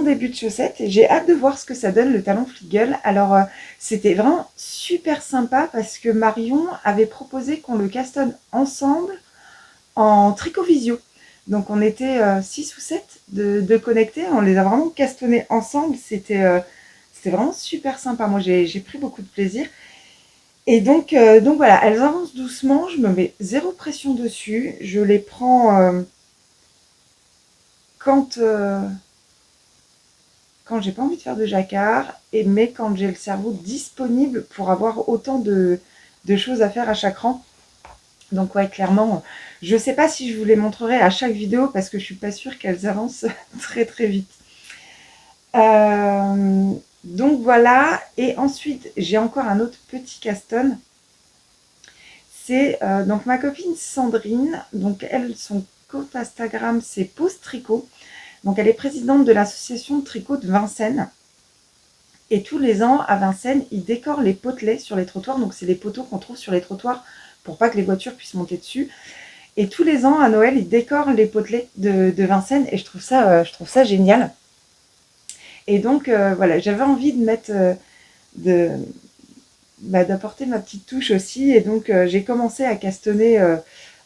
début de chaussette. Et j'ai hâte de voir ce que ça donne le talon Fliegel. Alors c'était vraiment super sympa parce que Marion avait proposé qu'on le castonne ensemble en tricot visio. Donc on était 6 ou 7 de connectés, on les a vraiment castonnés ensemble. C'était vraiment super sympa. Moi j'ai pris beaucoup de plaisir. Et donc voilà, elles avancent doucement, je me mets zéro pression dessus. Je les prends quand, quand j'ai pas envie de faire de jacquard, mais quand j'ai le cerveau disponible pour avoir autant de choses à faire à chaque rang. Donc ouais, clairement, je sais pas si je vous les montrerai à chaque vidéo parce que je suis pas sûre qu'elles avancent très très vite. Donc voilà, et ensuite j'ai encore un autre petit casse-tonne. C'est donc ma copine Sandrine, donc elle, son compte Instagram c'est Pause Tricot. Donc elle est présidente de l'association de tricot de Vincennes. Et tous les ans, à Vincennes, ils décorent les potelets sur les trottoirs. Donc c'est les poteaux qu'on trouve sur les trottoirs pour pas que les voitures puissent monter dessus. Et tous les ans, à Noël, ils décorent les potelets de Vincennes. Et je trouve ça génial. Et donc, voilà, j'avais envie de mettre, d'apporter ma petite touche aussi. Et donc, j'ai commencé à castonner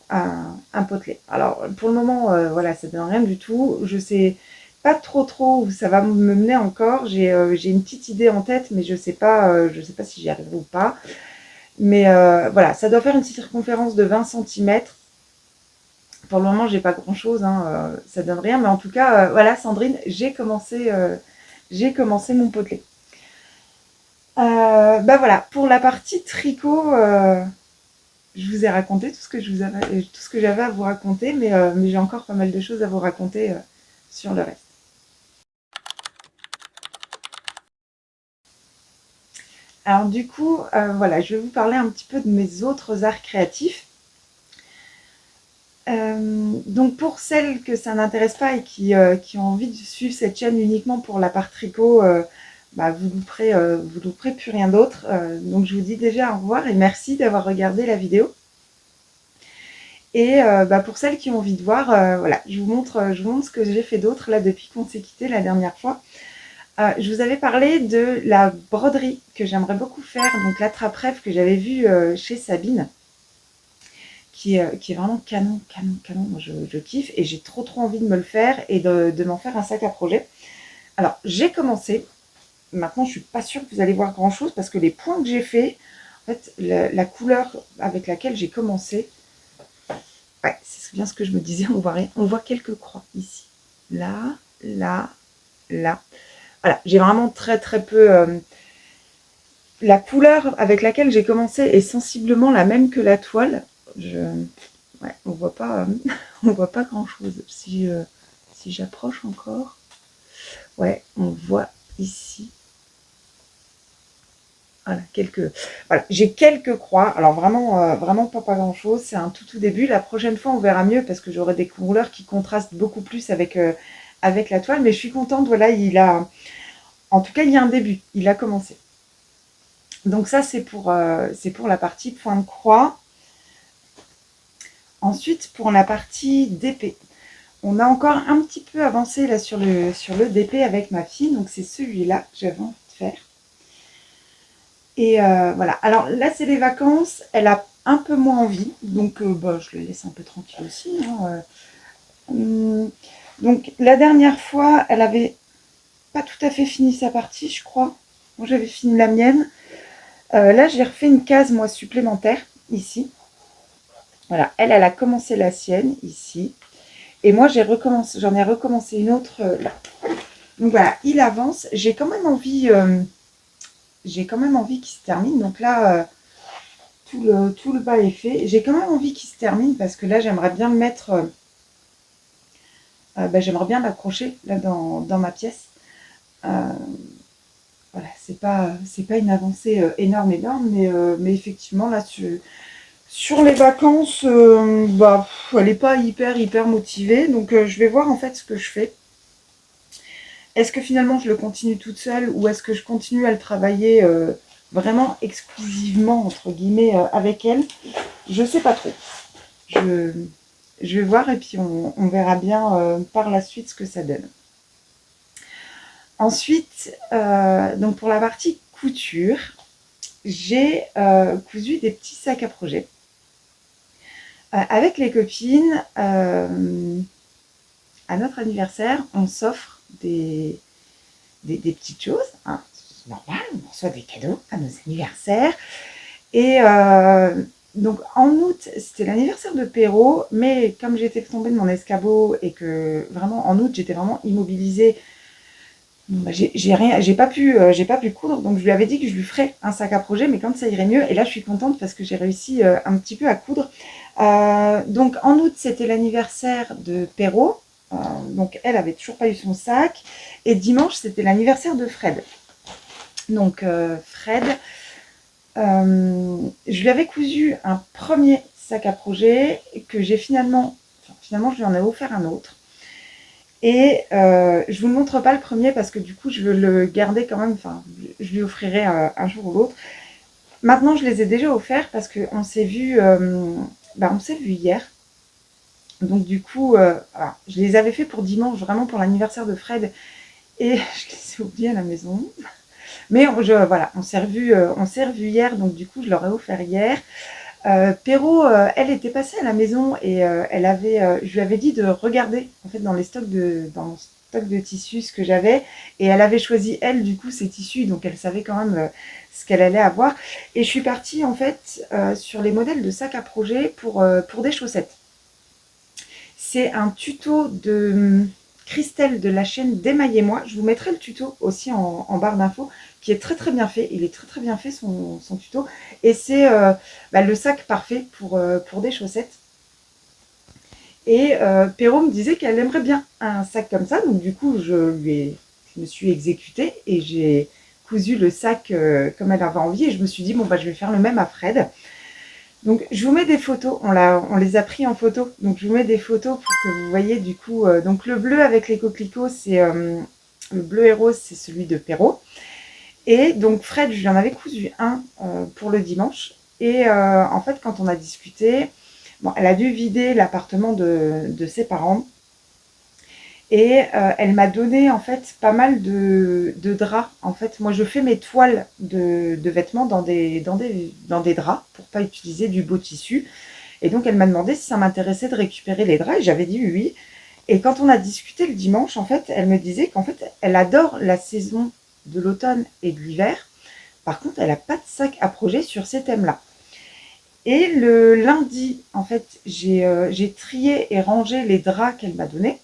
un potelet. Alors, pour le moment, voilà, ça donne rien du tout. Je sais pas trop où ça va me mener encore. J'ai une petite idée en tête, mais je sais pas si j'y arriverai ou pas. Mais voilà, ça doit faire une circonférence de 20 cm. Pour le moment, j'ai pas grand chose, hein, ça donne rien. Mais en tout cas, voilà, Sandrine, j'ai commencé mon potelet. Bah voilà, pour la partie tricot, je vous ai raconté tout ce que j'avais à vous raconter, mais j'ai encore pas mal de choses à vous raconter sur le reste. Alors du coup, voilà, je vais vous parler un petit peu de mes autres arts créatifs. Donc pour celles que ça n'intéresse pas et qui ont envie de suivre cette chaîne uniquement pour la part tricot, bah, vous louperez plus rien d'autre. Donc je vous dis déjà au revoir et merci d'avoir regardé la vidéo. Et bah, pour celles qui ont envie de voir, voilà, je vous montre ce que j'ai fait d'autre là depuis qu'on s'est quitté la dernière fois. Je vous avais parlé de la broderie que j'aimerais beaucoup faire, donc l'attrape-rêve que j'avais vu chez Sabine, qui est vraiment canon. Moi, je kiffe et j'ai trop envie de me le faire et de m'en faire un sac à projet. Alors, j'ai commencé. Maintenant, je suis pas sûre que vous allez voir grand-chose parce que les points que j'ai fait, en fait, la couleur avec laquelle j'ai commencé, ouais, c'est bien ce que je me disais, on voit rien. On voit quelques croix ici. Là. Voilà, j'ai vraiment très peu... la couleur avec laquelle j'ai commencé est sensiblement la même que la toile. Ouais, on voit pas, on voit pas grand-chose. Si j'approche encore, ouais, on voit ici. Voilà, j'ai quelques croix. Alors vraiment pas grand-chose. C'est un tout début. La prochaine fois, on verra mieux parce que j'aurai des couleurs qui contrastent beaucoup plus avec la toile. Mais je suis contente. Voilà, en tout cas, il y a un début. Il a commencé. Donc ça, c'est pour la partie point de croix. Ensuite, pour la partie DP. On a encore un petit peu avancé là sur le DP avec ma fille. Donc c'est celui-là que j'avais envie de faire. Et voilà. Alors là, c'est les vacances. Elle a un peu moins envie. Donc bah, je la laisse un peu tranquille aussi. Hein. Donc la dernière fois, elle avait pas tout à fait fini sa partie, je crois. Moi, j'avais fini la mienne. Là, j'ai refait une case, moi, supplémentaire, ici. Voilà, elle a commencé la sienne, ici. Et moi, j'en ai recommencé une autre, là. Donc voilà, il avance. J'ai quand même envie qu'il se termine. Donc là, tout le bas est fait. J'ai quand même envie qu'il se termine parce que là, j'aimerais bien le mettre... j'aimerais bien l'accrocher, là, dans ma pièce. Voilà, c'est pas une avancée énorme, mais effectivement, là, sur les vacances, bah, elle n'est pas hyper motivée. Donc, je vais voir en fait ce que je fais. Est-ce que finalement, je le continue toute seule ou est-ce que je continue à le travailler vraiment exclusivement, entre guillemets, avec elle? Je sais pas trop. Je vais voir et puis on verra bien par la suite ce que ça donne. Ensuite, donc pour la partie couture, j'ai cousu des petits sacs à projet. Avec les copines, à notre anniversaire, on s'offre des petites choses. Hein. C'est normal, on reçoit des cadeaux à nos anniversaires. Et donc en août, c'était l'anniversaire de Perrault, mais comme j'étais tombée de mon escabeau et que vraiment en août, j'étais vraiment immobilisée, j'ai pas pu coudre, donc je lui avais dit que je lui ferais un sac à projet, mais quand ça irait mieux. Et là, je suis contente parce que j'ai réussi un petit peu à coudre. Donc en août, c'était l'anniversaire de Perrault. Donc elle avait toujours pas eu son sac. Et dimanche, c'était l'anniversaire de Fred. Donc Fred, je lui avais cousu un premier sac à projet que j'ai finalement je lui en ai offert un autre. Et je vous le montre pas le premier parce que du coup je veux le garder quand même, enfin je lui offrirai un jour ou l'autre. Maintenant je les ai déjà offerts parce qu'on s'est vu, on s'est vu hier. Donc du coup, voilà, je les avais fait pour dimanche, vraiment pour l'anniversaire de Fred, et je les ai oubliés à la maison. Mais voilà, on s'est revu hier, donc du coup je leur ai offert hier. Perrault, elle était passée à la maison et je lui avais dit de regarder en fait dans le stock de tissus ce que j'avais, et elle avait choisi elle du coup ces tissus, donc elle savait quand même ce qu'elle allait avoir. Et je suis partie en fait sur les modèles de sacs à projet pour des chaussettes. C'est un tuto de Christelle de la chaîne Démaillez-moi. Je vous mettrai le tuto aussi en barre d'infos, qui est très très bien fait. Il est très très bien fait son tuto. Et c'est le sac parfait pour des chaussettes. Et Perrault me disait qu'elle aimerait bien un sac comme ça. Donc du coup, je me suis exécutée et j'ai cousu le sac comme elle avait envie. Et je me suis dit, bon, je vais faire le même à Fred. Donc je vous mets des photos, on les a pris en photo, donc je vous mets des photos pour que vous voyez du coup, donc le bleu avec les coquelicots, c'est le bleu et rose, c'est celui de Perrault. Et donc Fred, je lui en avais cousu un pour le dimanche, et en fait quand on a discuté, bon, elle a dû vider l'appartement de ses parents, et elle m'a donné en fait pas mal de draps. En fait, moi je fais mes toiles de vêtements dans des draps pour pas utiliser du beau tissu. Et donc elle m'a demandé si ça m'intéressait de récupérer les draps, et j'avais dit oui. Et quand on a discuté le dimanche, en fait, elle me disait qu'en fait elle adore la saison de l'automne et de l'hiver. Par contre, elle n'a pas de sac à projet sur ces thèmes-là. Et le lundi, en fait, j'ai trié et rangé les draps qu'elle m'a donnés.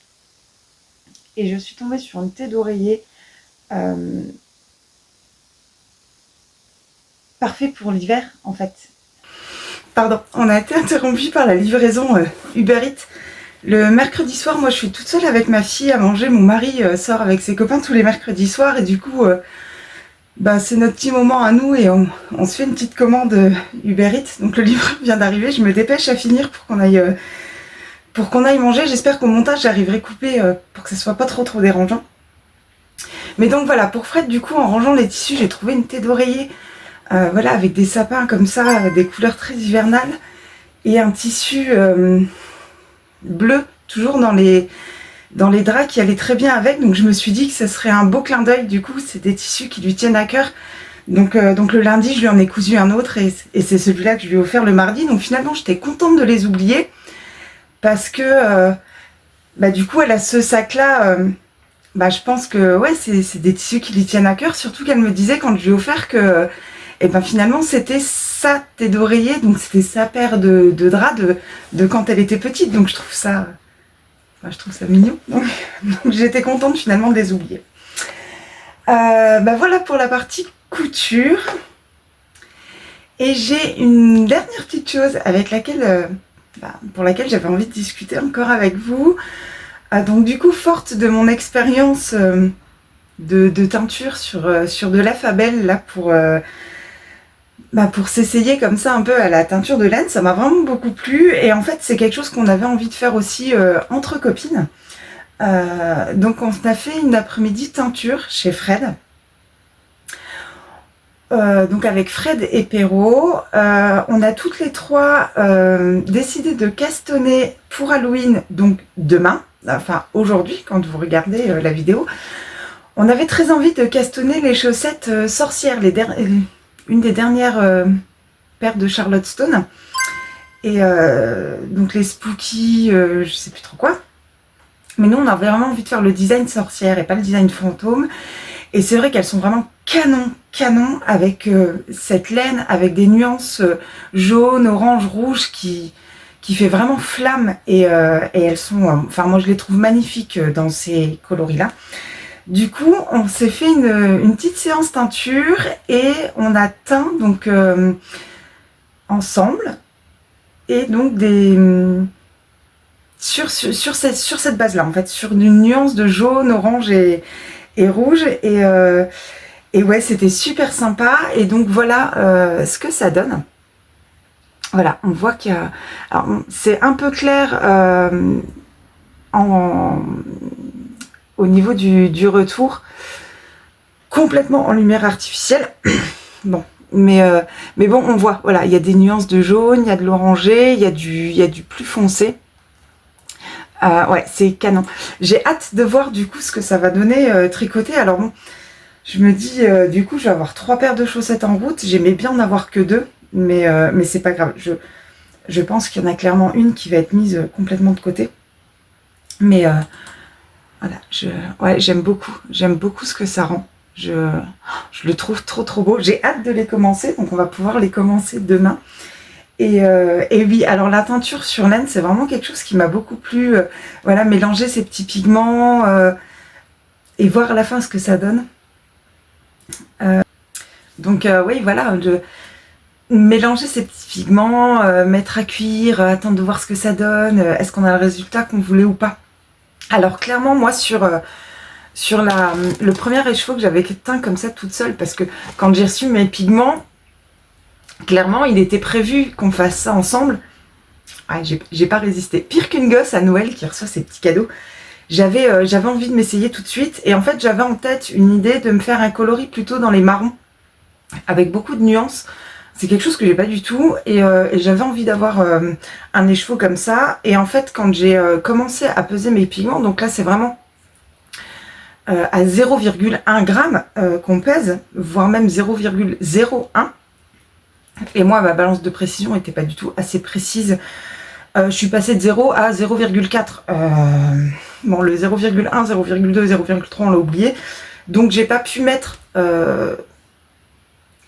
Et je suis tombée sur une thé d'oreiller parfait pour l'hiver, en fait. Pardon, on a été interrompu par la livraison Uber Eats. Le mercredi soir, moi je suis toute seule avec ma fille à manger. Mon mari sort avec ses copains tous les mercredis soirs, et du coup, c'est notre petit moment à nous, et on se fait une petite commande Uber Eats. Donc le livreur vient d'arriver, je me dépêche à finir pour qu'on aille manger. J'espère qu'au montage j'arriverai coupé pour que ce soit pas trop dérangeant. Mais donc voilà, pour Fred, du coup, en rangeant les tissus, j'ai trouvé une thé d'oreiller, voilà, avec des sapins comme ça, des couleurs très hivernales, et un tissu bleu, toujours dans les draps qui allaient très bien avec. Donc je me suis dit que ce serait un beau clin d'œil. Du coup, c'est des tissus qui lui tiennent à cœur. Donc le lundi, je lui en ai cousu un autre, et c'est celui-là que je lui ai offert le mardi. Donc finalement, j'étais contente de les oublier, parce que du coup, elle a ce sac-là. Je pense que ouais, c'est des tissus qui lui tiennent à cœur. Surtout qu'elle me disait quand je lui ai offert que finalement, c'était sa thé d'oreiller. Donc c'était sa paire de draps de quand elle était petite. Donc je trouve ça mignon. Donc j'étais contente finalement de les oublier. Voilà pour la partie couture. Et j'ai une dernière petite chose avec pour laquelle j'avais envie de discuter encore avec vous. Donc du coup, forte de mon expérience de teinture sur de la Fabelle là pour s'essayer comme ça un peu à la teinture de laine, ça m'a vraiment beaucoup plu. Et en fait, c'est quelque chose qu'on avait envie de faire aussi entre copines. Donc on a fait une après-midi teinture chez Fred. Donc avec Fred et Perrault, on a toutes les trois décidé de castonner pour Halloween, donc demain, enfin aujourd'hui quand vous regardez la vidéo. On avait très envie de castonner les chaussettes sorcières, une des dernières paires de Charlotte Stone, et donc les spooky, je sais plus trop quoi. Mais nous on a vraiment envie de faire le design sorcière et pas le design fantôme. Et c'est vrai qu'elles sont vraiment canon avec cette laine, avec des nuances jaune, orange, rouge qui fait vraiment flamme. Et elles sont, moi je les trouve magnifiques dans ces coloris-là. Du coup, on s'est fait une petite séance teinture et on a teint donc ensemble. Et donc sur cette base-là, en fait, sur une nuance de jaune, orange et rouge. Et ouais, c'était super sympa. Et donc voilà ce que ça donne. Voilà, on voit qu'il y a... Alors, c'est un peu clair au niveau du retour, complètement en lumière artificielle. Bon, mais bon, on voit, voilà, il y a des nuances de jaune, il y a de l'orangé, il y a du plus foncé. Ouais, c'est canon. J'ai hâte de voir du coup ce que ça va donner tricoter. Alors bon, je me dis, du coup, je vais avoir 3 paires de chaussettes en route. J'aimais bien en avoir que 2, mais c'est pas grave. Je pense qu'il y en a clairement une qui va être mise complètement de côté. Mais voilà, ouais, j'aime beaucoup ce que ça rend. Je le trouve trop beau. J'ai hâte de les commencer, donc on va pouvoir les commencer demain. Et oui, alors la teinture sur laine, c'est vraiment quelque chose qui m'a beaucoup plu. Voilà, mélanger ces petits pigments et voir à la fin ce que ça donne. Donc oui, voilà, mélanger ces petits pigments, mettre à cuire, attendre de voir ce que ça donne, est-ce qu'on a le résultat qu'on voulait ou pas. Alors clairement, moi sur le premier écheveau que j'avais teint comme ça toute seule, parce que quand j'ai reçu mes pigments, clairement il était prévu qu'on fasse ça ensemble. Ouais, j'ai pas résisté. Pire qu'une gosse à Noël qui reçoit ses petits cadeaux. J'avais envie de m'essayer tout de suite, et en fait j'avais en tête une idée de me faire un coloris plutôt dans les marrons, avec beaucoup de nuances. C'est quelque chose que j'ai pas du tout, et j'avais envie d'avoir un écheveau comme ça. Et en fait, quand j'ai commencé à peser mes pigments, donc là c'est vraiment à 0,1 g qu'on pèse, voire même 0,01. Et moi, ma balance de précision n'était pas du tout assez précise. Je suis passée de 0 à 0,4. Bon, le 0,1, 0,2, 0,3, on l'a oublié. Donc j'ai pas pu mettre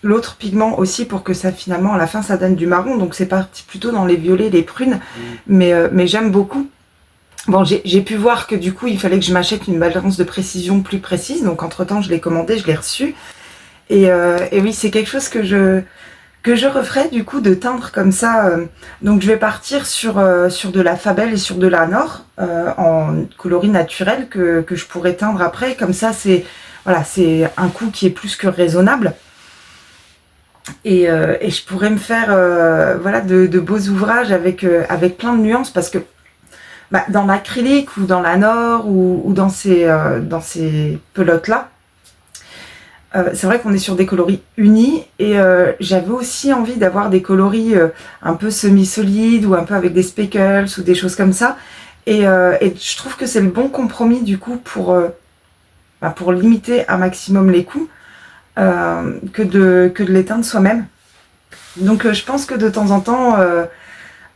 l'autre pigment aussi pour que ça, finalement, à la fin, ça donne du marron. Donc c'est parti plutôt dans les violets, les prunes. Mais j'aime beaucoup. Bon, j'ai pu voir que du coup, il fallait que je m'achète une balance de précision plus précise. Donc entre-temps, je l'ai commandé, je l'ai reçu. Et oui, c'est quelque chose que je referai du coup, de teindre comme ça. Donc je vais partir sur de la Fabelle et sur de la Nord en coloris naturel que je pourrais teindre après. Comme ça, c'est un coût qui est plus que raisonnable. Et je pourrais me faire voilà, de beaux ouvrages avec plein de nuances, parce que dans l'acrylique ou dans la Nord ou dans ces pelotes-là, c'est vrai qu'on est sur des coloris unis, et j'avais aussi envie d'avoir des coloris un peu semi-solides ou un peu avec des speckles ou des choses comme ça. Et je trouve que c'est le bon compromis du coup pour limiter un maximum les coûts, que de les teindre soi-même. Donc je pense que de temps en temps,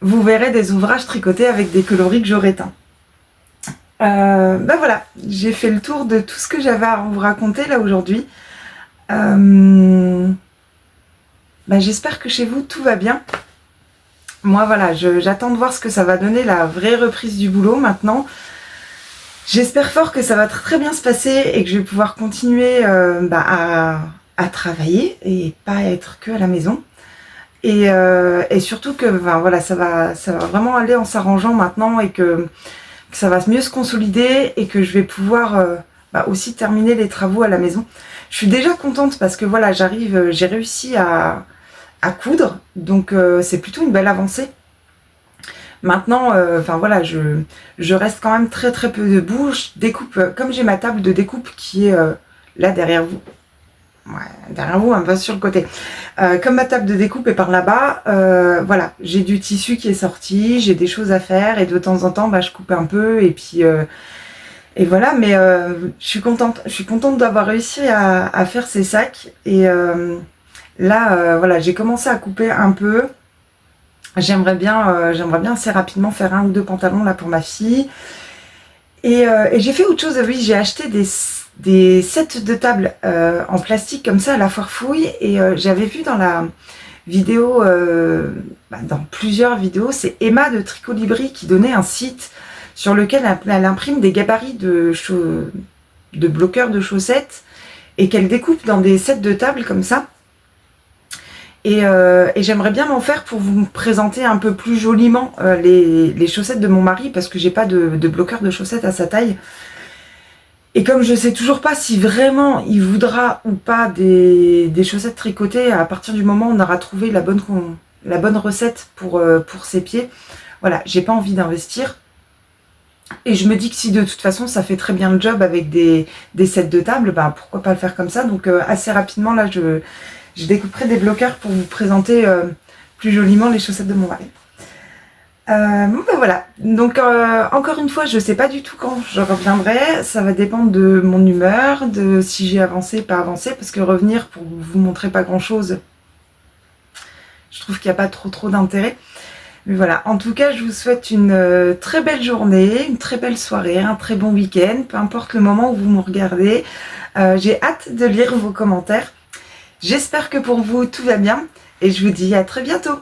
vous verrez des ouvrages tricotés avec des coloris que j'aurais teints. Voilà, j'ai fait le tour de tout ce que j'avais à vous raconter là aujourd'hui. J'espère que chez vous tout va bien. Moi voilà, j'attends de voir ce que ça va donner, la vraie reprise du boulot maintenant. J'espère fort que ça va très bien se passer et que je vais pouvoir continuer à travailler et pas être que à la maison. Et surtout que voilà, ça va vraiment aller en s'arrangeant maintenant, et que ça va mieux se consolider, et que je vais pouvoir aussi terminer les travaux à la maison. Je suis déjà contente parce que voilà, j'ai réussi à coudre, donc c'est plutôt une belle avancée. Maintenant, voilà, je reste quand même très peu debout. Je découpe, comme j'ai ma table de découpe qui est là derrière vous. Ouais, derrière vous, un peu sur le côté. Comme ma table de découpe est par là-bas, voilà, j'ai du tissu qui est sorti, j'ai des choses à faire, et de temps en temps, je coupe un peu, et puis et voilà. Mais je suis contente d'avoir réussi à faire ces sacs. Et là, voilà, j'ai commencé à couper un peu. J'aimerais bien assez rapidement faire 1 ou 2 pantalons là pour ma fille. Et j'ai fait autre chose. Oui, j'ai acheté des sets de table en plastique comme ça à la foire fouille, et j'avais vu dans la vidéo, dans plusieurs vidéos, c'est Emma de Tricot Libri qui donnait un site sur lequel elle imprime des gabarits de bloqueurs de chaussettes, et qu'elle découpe dans des sets de table comme ça. Et j'aimerais bien m'en faire pour vous présenter un peu plus joliment les chaussettes de mon mari, parce que j'ai pas de bloqueur de chaussettes à sa taille. Et comme je sais toujours pas si vraiment il voudra ou pas des chaussettes tricotées, à partir du moment où on aura trouvé la bonne recette pour ses pieds, voilà, j'ai pas envie d'investir. Et je me dis que si de toute façon ça fait très bien le job avec des sets de table, bah pourquoi pas le faire comme ça. Donc assez rapidement là je découperai des bloqueurs pour vous présenter plus joliment les chaussettes de mon mari. Bon ben voilà, donc encore une fois je sais pas du tout quand je reviendrai, ça va dépendre de mon humeur, de si j'ai avancé, pas avancé, parce que revenir pour vous montrer pas grand chose, je trouve qu'il n'y a pas trop d'intérêt. Mais voilà, en tout cas je vous souhaite une très belle journée, une très belle soirée, un très bon week-end, peu importe le moment où vous me regardez. J'ai hâte de lire vos commentaires, j'espère que pour vous tout va bien et je vous dis à très bientôt.